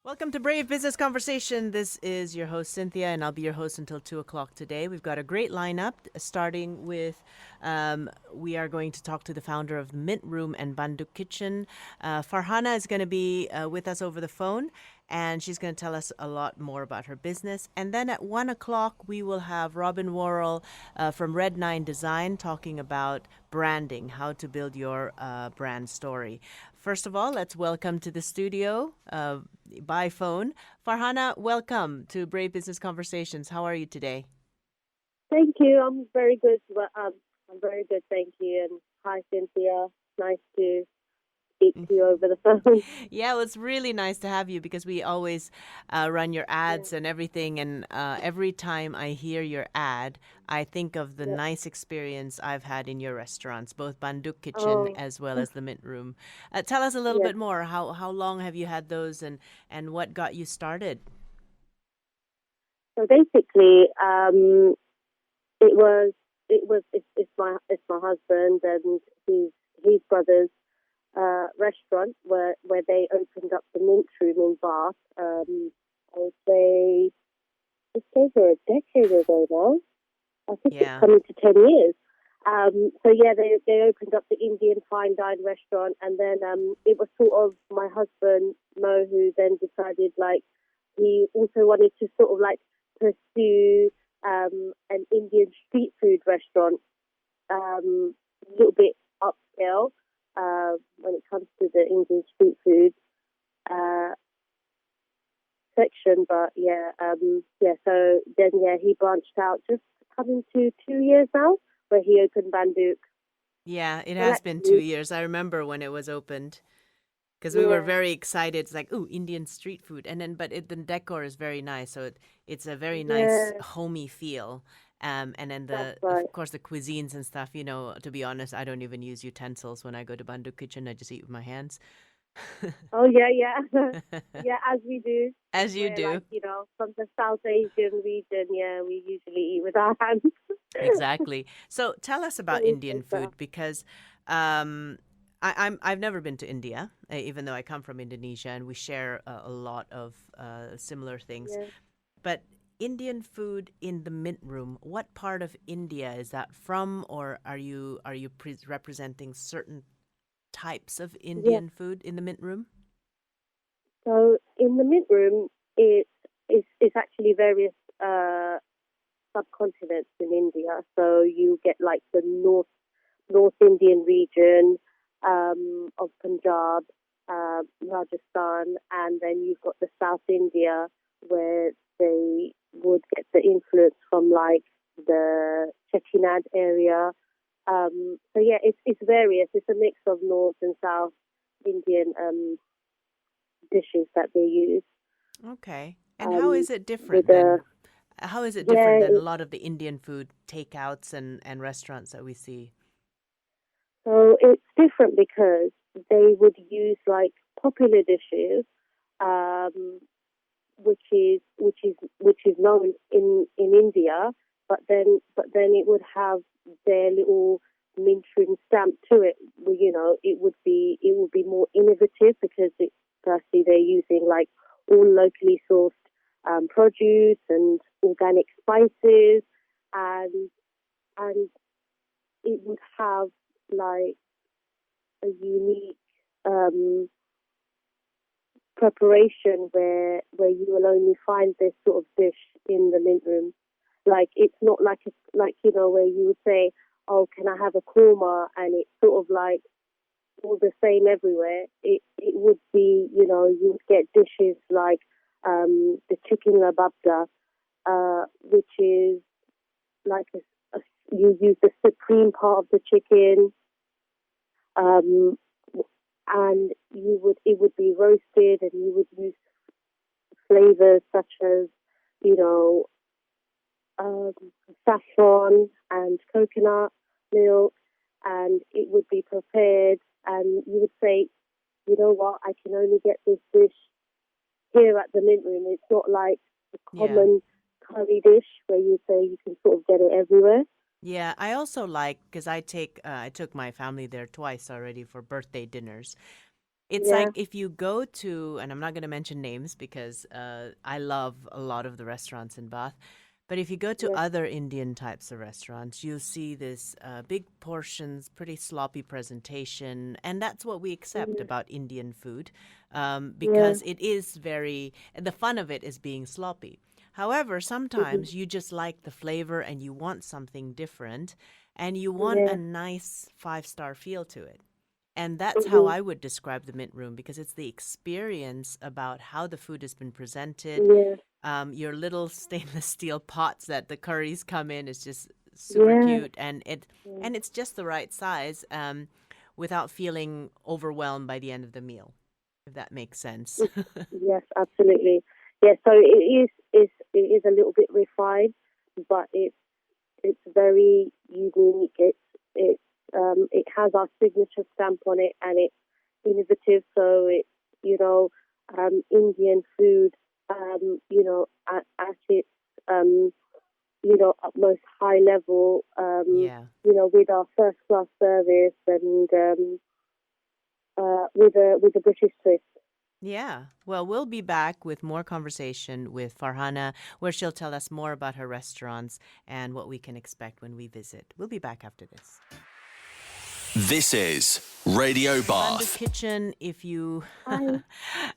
Welcome to Brave Business Conversation. This is your host, Cynthia, and I'll be your host until 2 o'clock today. We've got a great lineup, starting with we are going to talk to the founder of Mint Room and Bandook Kitchen. Farhana is going to be with us over the phone, and she's going to tell us a lot more about her business. And then at 1 o'clock, we will have Robin Worrell from Red 9 Design talking about branding, how to build your brand story. First of all, let's welcome to the studio by phone. Farhana, welcome to Brave Business Conversations. How are you today? Thank you. I'm very good. I'm very good, thank you. And hi, Cynthia. Nice to speak to you over the phone. Yeah, well, it's really nice to have you because we always run your Yeah, ads and everything. And every time I hear your ad, I think of the yeah. nice experience I've had in your restaurants, both Bandook Kitchen Oh, as well as the Mint Room. Tell us a little yeah. bit more. How long have you had those, and what got you started? So basically, it was it's my husband and his brother's restaurant where they opened up the Mint Room in Bath. I would say just over a decade ago now. I think it's Yeah. coming to 10 years. So yeah, they opened up the Indian fine dine restaurant, and then it was sort of my husband Mo who then decided like he also wanted to sort of like pursue an Indian street food restaurant, a little bit upscale when it comes to the Indian street food uh, section. But yeah. So then yeah, he branched out just coming to 2 years now, where he opened Banduk. Yeah, it Well, has been two actually, years. I remember when it was opened because we were yeah, very excited. It's like, ooh, Indian street food, and then the decor is very nice, so it's a very nice yeah, homey feel. And then that's of right. course the cuisines and stuff. To be honest, I don't even use utensils when I go to Bandook Kitchen. I just eat with my hands, Oh yeah, yeah, yeah. As we do, as you we're do. like from the South Asian region. Yeah, we usually eat with our hands. Exactly. So tell us So about we Indian take that. food because um, I've never been to India, even though I come from Indonesia, and we share a lot of similar things. Yeah, But Indian food in the Mint Room, what part of India is that from, or are you representing certain types of yeah. Indian food in the Mint Room? So in the mint room, it's actually various uh, subcontinents in India. So you get like the North Indian region of Punjab, Rajasthan, and then you've got the South India where they would get the influence from like the Chettinad area. So yeah, it's various. It's a mix of North and South Indian dishes that they use. Okay. And how Um, is it with different a than how is it different yeah, than a lot of the Indian food takeouts and restaurants that we see? so it's different because they would use like popular dishes, um, which is known in India, but then it would have their little Mintrin stamp to it. It would be more innovative because firstly they're using like all locally sourced produce and organic spices, and and it would have like a unique um, preparation where you will only find this sort of dish in the mint room. Like it's not like where you would say, "Oh, can I have a korma?" and it's sort of like all the same everywhere. It would be you would get dishes like the chicken lababda, which is like you use the supreme part of the chicken, um, and it would be roasted, and you would use flavors such as you know um, saffron and coconut milk, and it would be prepared, and you would say, you know what, I can only get this dish here at the mint room. It's not like a Yeah. common curry dish where you say you can sort of get it everywhere. Yeah, I also like because I took my family there twice already for birthday dinners, It's Yeah. like if you go to, and I'm not going to mention names because I love a lot of the restaurants in Bath, but if you go to Yeah. other Indian types of restaurants, you'll see this big portions, pretty sloppy presentation, and that's what we accept Yeah. about Indian food, Yeah. because it is very, the fun of it is being sloppy. However, Mhm. sometimes you just like the flavor and you want something different, and you want a Yeah. nice five-star feel to it. And that's how Mhm. I would describe the mint room because it's the experience about how the food has been presented. Yeah. Your little stainless steel pots that the curries come in is just super Yeah. cute, and Yeah. it's just the right size, without feeling overwhelmed by the end of the meal, if that makes sense. Yes, absolutely. Yeah, so it is a little bit refined, but it's very unique. It has our signature stamp on it, and it's innovative. So it's you know Indian food, at its um, utmost high level. Yeah. With our first class service and with a British twist. Yeah. Well, we'll be back with more conversation with Farhana, where she'll tell us more about her restaurants and what we can expect when we visit. We'll be back after this. This is Radio Bandook Bath. Kitchen, if you Hi.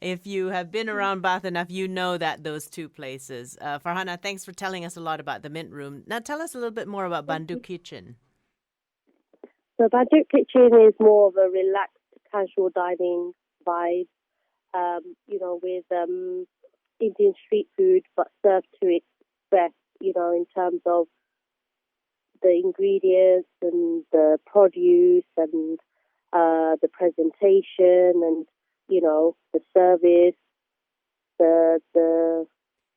if you have been around Bath enough, you know that those two places. Farhana, thanks for telling us a lot about the Mint Room. Now tell us a little bit more about Bandook Kitchen. So Bandook Kitchen is more of a relaxed, casual dining vibe, with Indian street food, but served to its best, in terms of the ingredients and the produce and the presentation and, the service, the the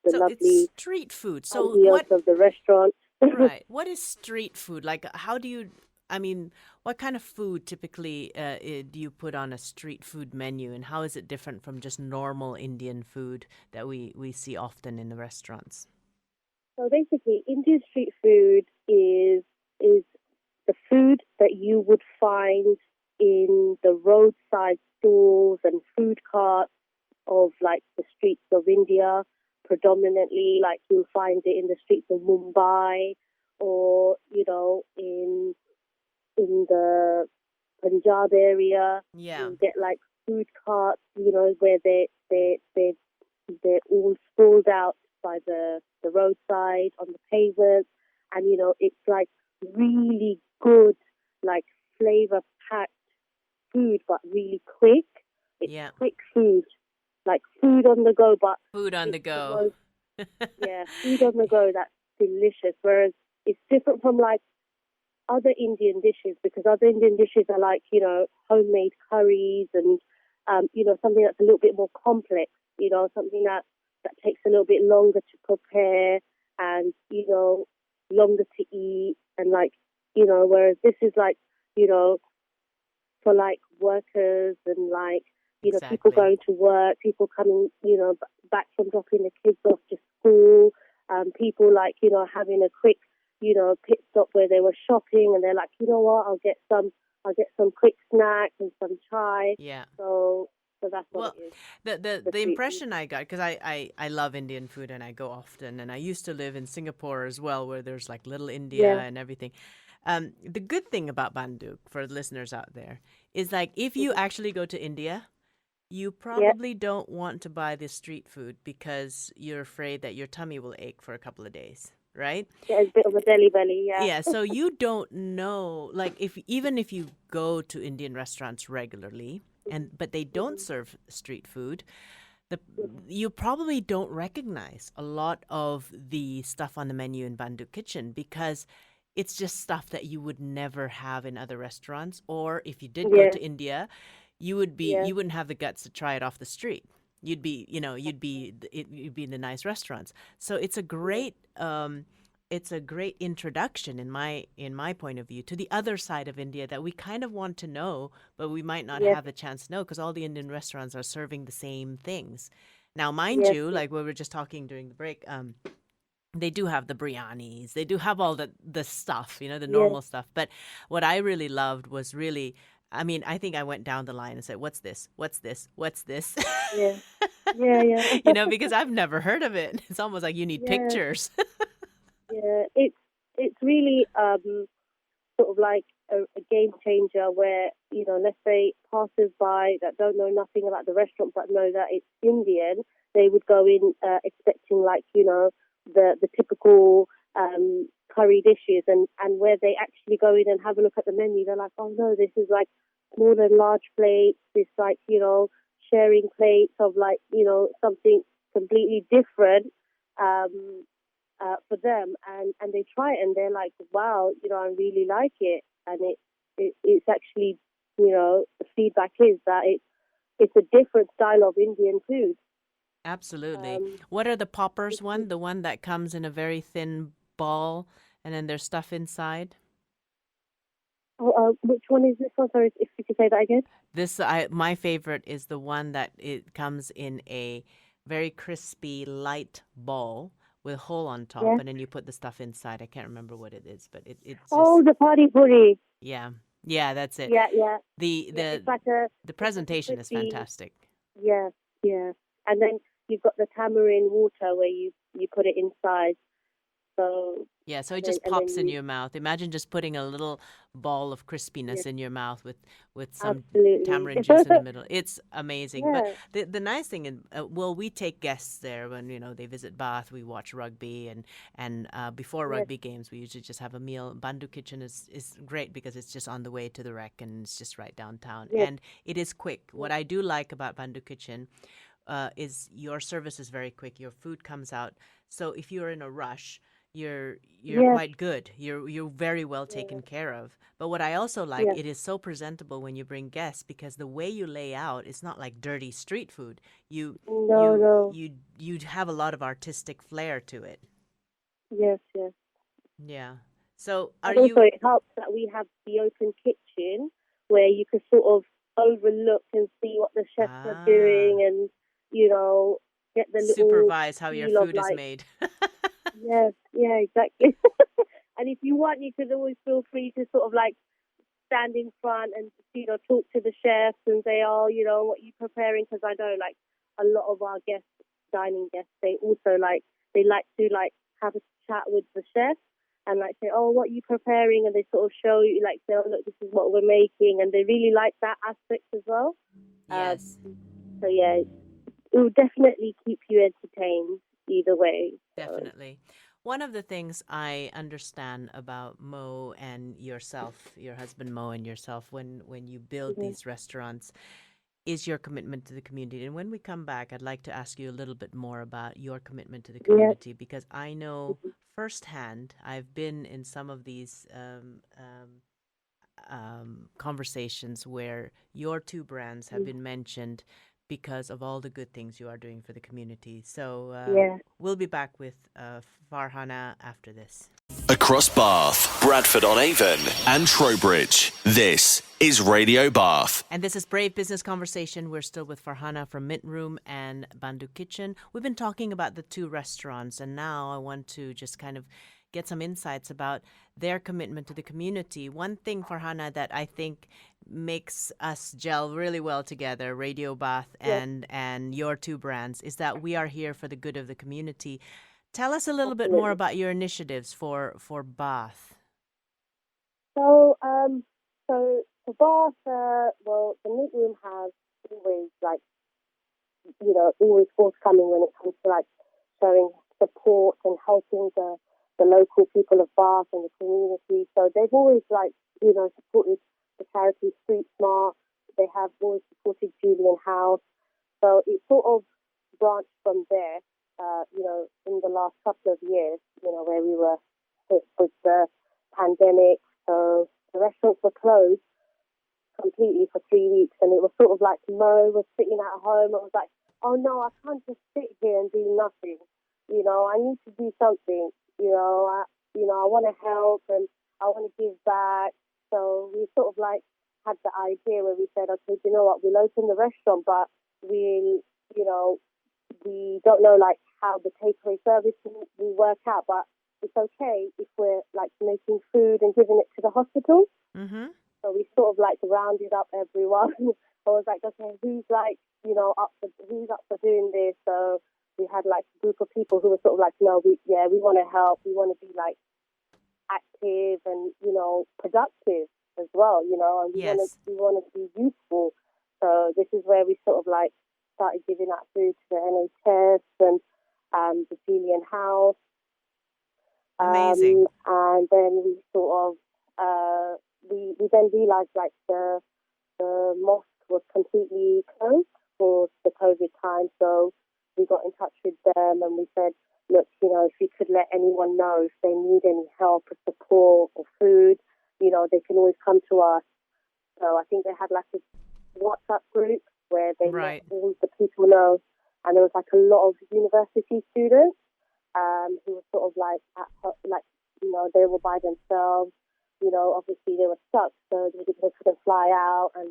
So it's lovely street food. So ambience what of the restaurant. right. What is street food? Like how do you I mean, what kind of food typically do you put on a street food menu, and how is it different from just normal Indian food that we see often in the restaurants? So basically, Indian street food is the food that you would find in the roadside stalls and food carts of like the streets of India, predominantly. Like you'll find it in the streets of Mumbai, or in the Punjab area. Yeah. You'll get like food carts, where they're all sprawled out by the roadside on the pavement, and it's like really good, like flavor packed food, but really quick. It's Yeah. quick food, like food on the go, but Food on the it's the go. most, yeah, food on the go that's delicious. Whereas it's different from like other Indian dishes, because other Indian dishes are like, homemade curries and, something that's a little bit more complex, something that takes a little bit longer to prepare and, longer to eat. And like, whereas this is like, you know, for like workers and like, people Exactly. going to work, people coming, back from dropping the kids off to school, people like, having a quick, pit stop where they were shopping and they're like, you know what, I'll get some quick snacks and some chai. Yeah. So that's what Well, it is. The the street food. impression I got, because I love Indian food and I go often, and I used to live in Singapore as well, where there's like Little India Yeah. and everything. The good thing about Banduk for listeners out there is like if you Hmm. actually go to India, you Yeah. probably don't want to buy this street food because you're afraid that your tummy will ache for a couple of days, right? Yeah, it's a bit of a deli belly. Yeah. Yeah, so you don't know, like if even if you go to Indian restaurants regularly, and but they don't Hmm. serve street food, the you probably don't recognize a lot of the stuff on the menu in Bandook Kitchen because it's just stuff that you would never have in other restaurants, or if you did go Yeah. to India, Yeah. you wouldn't have the guts to try it off the street. You'd be in the nice restaurants. So Yeah. it's a great introduction in my point of view to the other side of India that we kind of want to know, but we might not Yes. have the chance to know because all the Indian restaurants are serving the same things. Now, mind Yes. you, Yes. like we were just talking during the break, they do have the biryanis, they do have all the stuff, the Yes. normal stuff. But what I really loved was really I mean, I think I went down the line and said, "What's this? What's this? What's this?" Yeah, yeah, yeah, Because I've never heard of it. It's almost like you need yeah, pictures. yeah. It's really sort of like a game changer where, let's say passers-by that don't know nothing about the restaurant but know that it's Indian, they would go in expecting like, the typical curry dishes, and where they actually go in and have a look at the menu, they're like, oh no, this is like small and large plates, this like, sharing plates of like, something completely different. For them, and they try it and they're like, wow, I really like it, and it's actually, the feedback is that it's a different style of Indian food. Absolutely. Um, What are the poppers it's- one? The one that comes in a very thin ball and then there's stuff inside? which one is this one? Sorry, if you could say that again. My favorite is the one that it comes in a very crispy light ball with a hole on top Yeah. and then you put the stuff inside. I can't remember what it is, but it's Oh, just the party puri. yeah. Yeah, that's it. Yeah, yeah, The yeah. the the It's like a presentation is crispy. fantastic. Yeah, yeah. And then you've got the tamarind water where you put it inside. So Yeah, so it and then just and then pops in you your mouth. Imagine just putting a little ball of yeah, crispiness in your mouth with some absolutely. tamarind juice in the middle. It's amazing. But Yeah, the nice thing, well, we take guests there when they visit Bath. We watch rugby and before yeah, rugby games, we usually just have a meal. Bandook Kitchen is great because it's just on the way to the rec and it's just right downtown, yeah, and it is quick. yeah. What I do like about Bandook Kitchen is your service is very quick. Your food comes out. So if you're in a rush, you're Yeah, quite good. You're very well yeah, taken care of. But what I also like, yeah. it is so presentable when you bring guests because the way you lay out, it's not like dirty street food. You No, you no. you you have a lot of artistic flair to it. Yes, yes. Yeah. So are And also you it helps that we have the open kitchen where you can sort of overlook and see what the chefs are ah doing, and, you know, get the little supervise how your feel of food is like, made? yes, yeah, exactly. And if you want, you could always feel free to sort of like stand in front and, talk to the chefs and say, oh, what are you preparing? Because I know like a lot of our guests, dining guests, they also like, they like to like have a chat with the chef and like say, oh, what are you preparing? And they sort of show you, like say, oh, look, this is what we're making. And they really like that aspect as well. Um, Yes, so yeah, it will definitely keep you entertained either way. So definitely. One of the things I understand about Mo and yourself, your husband Mo and yourself, when you build yeah, these restaurants, is your commitment to the community. And when we come back, I'd like to ask you a little bit more about your commitment to the yeah, community because I know firsthand, I've been in some of these conversations where your two brands have been mentioned because of all the good things you are doing for the community. So yeah. we'll be back with Farhana after this. Across Bath, Bradford on Avon, and Trowbridge, this is Radio Bath. And this is Brave Business Conversation. We're still with Farhana from Mint Room and Bandook Kitchen. We've been talking about the two restaurants, and now I want to just kind of get some insights about their commitment to the community. One thing, Farhana, that I think makes us gel really well together, Radio Bath Yeah, and your two brands, is that we are here for the good of the community. Tell us a little bit more absolutely. about your initiatives for Bath. So, for Bath, well, the meat room has always like, always forthcoming when it comes to like showing support and helping the local people of Bath and the community. So they've always like, supported the charity Street Smart. They have always supported Julian House. So it sort of branched from there, in the last couple of years, where we were hit with the pandemic. So the restaurants were closed completely for 3 weeks, and it was sort of like Mo was sitting at home. I was like, oh no, I can't just sit here and do nothing. I need to do something. I want to help and I want to give back. So we sort of like had the idea where we said, okay, do you know what? We'll open the restaurant, but you know, we don't know like how the takeaway service will work out, but it's okay if we're like making food and giving it to the hospital. Mm-hmm. So we sort of like rounded up everyone. I was like, okay, who's like, who's up for doing this? So we had like a group of people who were sort of like, no, we want to help. We want to be like active and, productive as well, and Yes. we want to be useful. So this is where we sort of like started giving out food to the NHS and the Julian House. Amazing. And then we sort of, we then realised like the mosque was completely closed for the COVID time. So we got in touch with them and we said, look, if you could let anyone know if they need any help or support or food, they can always come to us. So I think they had like a WhatsApp group where they let Right. all the people know. And there was like a lot of university students who were sort of like, they were by themselves. Obviously they were stuck, so they couldn't fly out and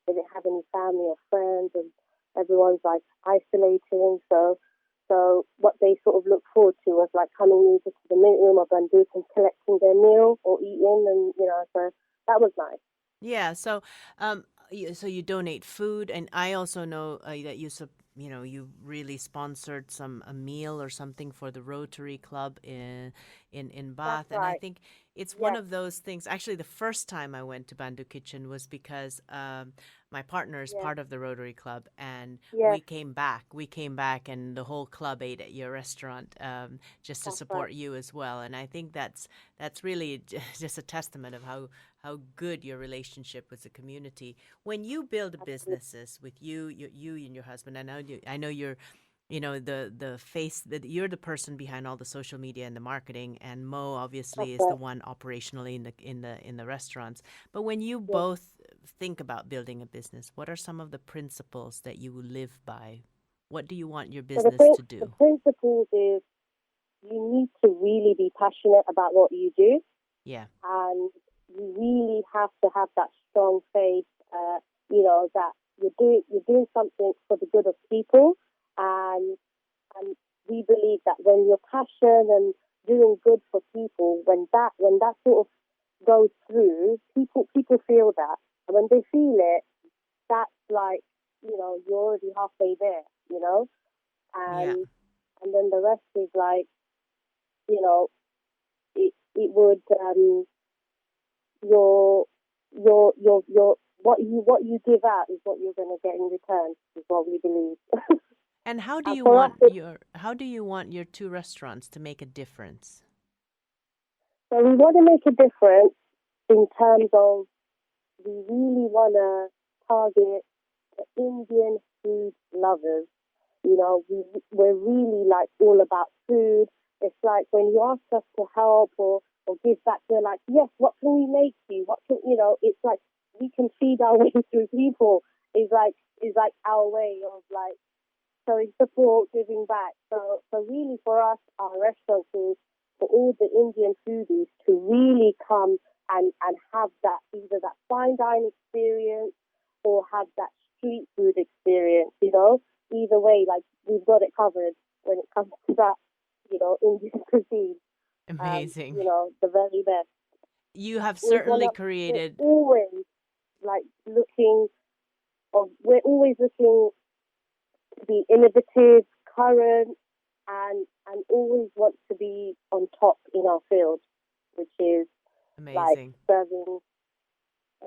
they didn't have any family or friends, and everyone's like isolating. So what they sort of looked forward to was like coming either to the mint room or Banduk and collecting their meal or eating, and so that was nice. Yeah. So you donate food, and I also know that you really sponsored a meal or something for the Rotary Club in That's Bath, and I right. think it's one Yes, of those things. Actually, the first time I went to Bandook Kitchen was because my partner is yes, part of the Rotary Club, and yes. we came back. We came back, and the whole club ate at your restaurant just to That's right. support you as well. And I think that's really just a testament of how good your relationship with the community. When you build Absolutely. businesses with you and your husband, I know you're, the face that you're the person behind all the social media and the marketing, and Mo That's obviously is the right. one operationally in the restaurants. But when you Yes. both think about building a business, what are some of the principles that you live by? What do you want your So the business thing, to the do? principles is you need to really be passionate about what you do, Yeah. and you really have to have that strong faith. That you're doing something for the good of people, and and we believe that when you're passionate and doing good for people, when that sort of goes through, people feel that, and when they feel it, that's like you're already halfway there, Yeah. and then the rest is like you know it would your your what you give out is what you're going to get in return, is what we believe. And And for us, how do you want your two restaurants to make a difference? so we want to make a difference in terms of we really want to target the Indian food lovers. We're really like all about food. It's like when you ask us to help or give back, we're like, yes, what can we make you? What can, it's like we can feed our way through people. Is like our way of like showing support, giving back. So really for us, our restaurant is for all the Indian foodies to really come and have that, either that fine dining experience or have that street food experience, Either way, like we've got it covered when it comes to that, Indian cuisine. Amazing. The very best. You have We certainly wanna we're created. always like we're always looking to be innovative, current, and always want to be on top in our field, which is like Amazing. serving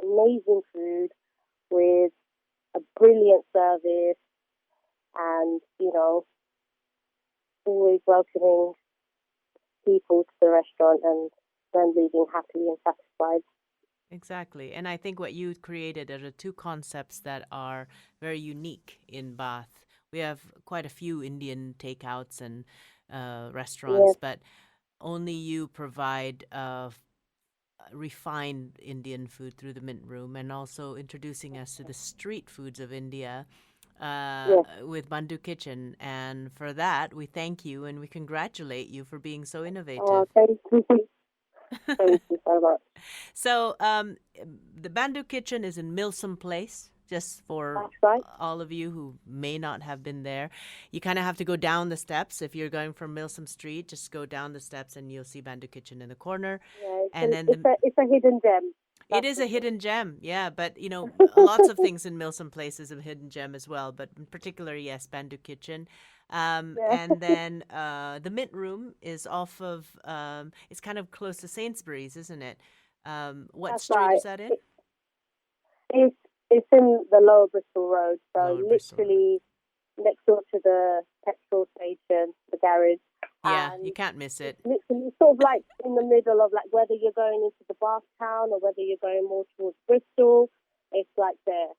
amazing food with a brilliant service, and always welcoming people to the restaurant and them leaving happy and satisfied. Exactly. And I think what you created are the two concepts that are very unique in Bath. We have quite a few Indian takeouts and restaurants, Yes, but only you provide refined Indian food through the Mint Room, and also introducing us to the street foods of India yes. with Bandook Kitchen. And for that, we thank you and we congratulate you for being so Oh, innovative. thank you. Thank you so much. So, the Bandook Kitchen is in Milsom Place. Just for That's right. all of you who may not have been there, you kind of have to go down the steps. If you're going from Milsom Street, just go down the steps and you'll see Bandook Kitchen in the corner. Yeah, And then it's a hidden gem. It That's is for a sure. hidden gem, yeah. But lots of things in Milsom Place is a hidden gem as well. But in particular, yes, Bandook Kitchen. Yeah, And then the Mint Room is off of. It's kind of close to Sainsbury's, isn't it? What that's street right. is that in? It's it's in the Lower Bristol Road, so Lower Bristol Road. literally next door to the petrol station, the garage, Yeah, you and can't miss it's it. literally sort of like in the middle of like whether you're going into the Bath town or whether you're going more towards Bristol. It's like there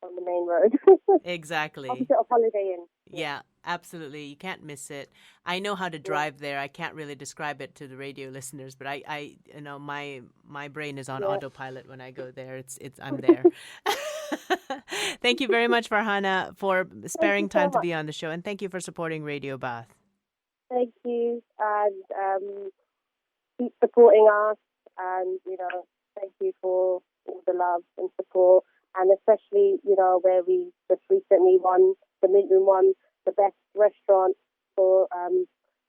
on the main road, Exactly. opposite of Holiday Inn. Yeah, Yeah, absolutely. You can't miss it. I know how to yeah, drive there. I can't really describe it to the radio listeners, but my brain is on yeah. autopilot when I go there. I'm there. Thank you very much, Farhana, for Thank sparing you so time to much. be on the show, and thank you for supporting Radio Bath. Thank you, and keep supporting us, and thank you for all the love and support, and especially where we just recently won the Mint Room won the best restaurant for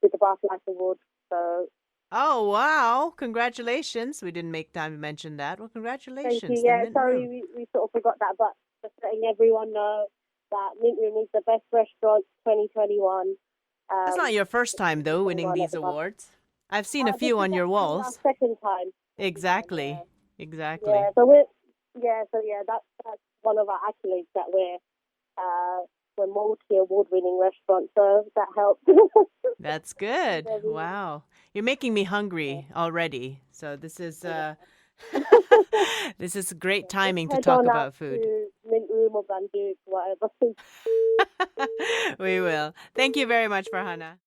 with the Bath Life Award. So Oh, wow. Congratulations. We didn't make time to mention that. Well, thank you. congratulations, the Yeah, Mint sorry Room. we sort of forgot that, but just letting everyone know that Mint Room is the best restaurant 2021. That's not your first time, though, winning 2021 at these the Bath. awards. I've seen a This few is on your actually our walls. second time. Second time, yeah. Exactly. Yeah, Exactly. that's one of our accolades that we're multi award winning restaurant, so that helps. That's good. Very, Wow. You're making me yeah. hungry already. So this is Yeah. this is great Just timing to head talk on out about food. to Mint Room or Banduk, whatever. We will. Thank you very much, Farhana.